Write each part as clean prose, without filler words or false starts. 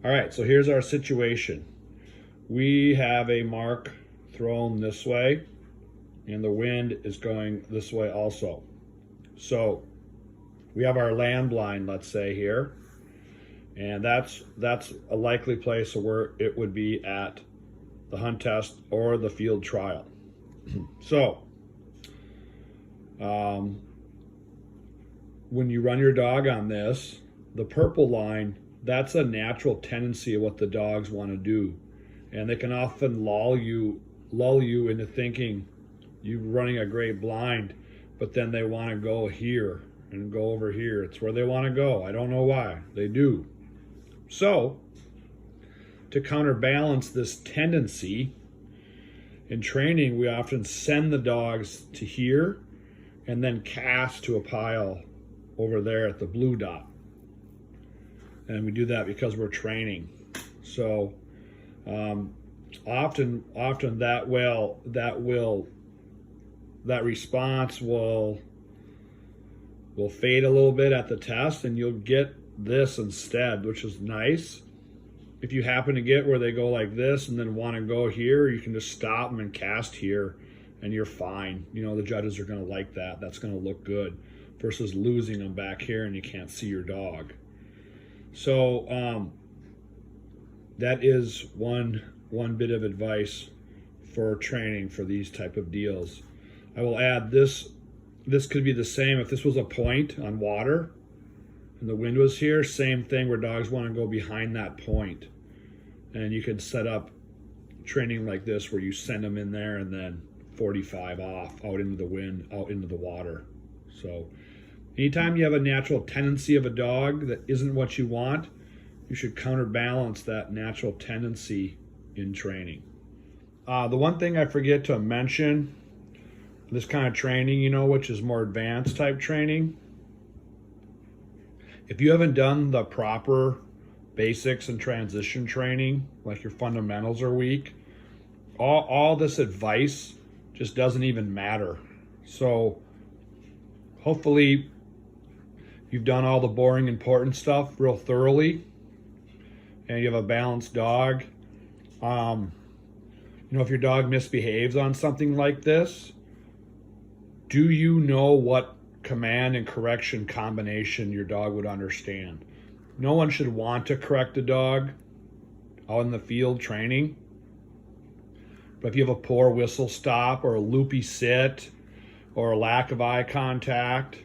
All right, so here's our situation. We have a mark thrown this way, and the wind is going this way also. So we have our land line, let's say here, and that's a likely place where it would be at the hunt test or the field trial. So when you run your dog on this, the purple line, that's a natural tendency of what the dogs want to do. And they can often lull you into thinking you're running a great blind, but then they want to go here and go over here. It's where they want to go. I don't know why. They do. So, to counterbalance this tendency, in training, we often send the dogs to here and then cast to a pile over there at the blue dot. And we do that because we're training. So often that response will fade a little bit at the test, and you'll get this instead, which is nice. If you happen to get where they go like this and then want to go here, you can just stop them and cast here, and you're fine. You know, the judges are going to like that. That's going to look good versus losing them back here and you can't see your dog. So that is one bit of advice for training for these type of deals. I will add this could be the same if this was a point on water and the wind was here. Same thing where dogs want to go behind that point, and you could set up training like this where you send them in there and then 45 off out into the wind, out into the water. So anytime you have a natural tendency of a dog that isn't what you want, you should counterbalance that natural tendency in training. The one thing I forget to mention, this kind of training, which is more advanced type training, if you haven't done the proper basics and transition training, like your fundamentals are weak, all this advice just doesn't even matter. So hopefully you've done all the boring important stuff real thoroughly and you have a balanced dog. If your dog misbehaves on something like this, do you know what command and correction combination your dog would understand? No one should want to correct a dog out in the field training. But if you have a poor whistle stop or a loopy sit or a lack of eye contact,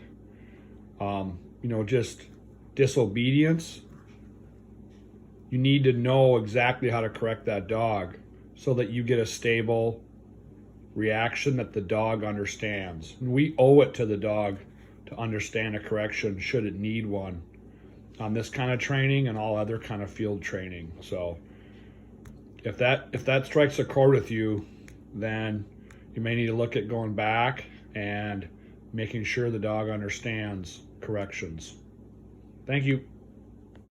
just disobedience, you need to know exactly how to correct that dog so that you get a stable reaction that the dog understands. And we owe it to the dog to understand a correction should it need one on this kind of training and all other kind of field training. So if that strikes a chord with you, then you may need to look at going back and making sure the dog understands corrections. Thank you.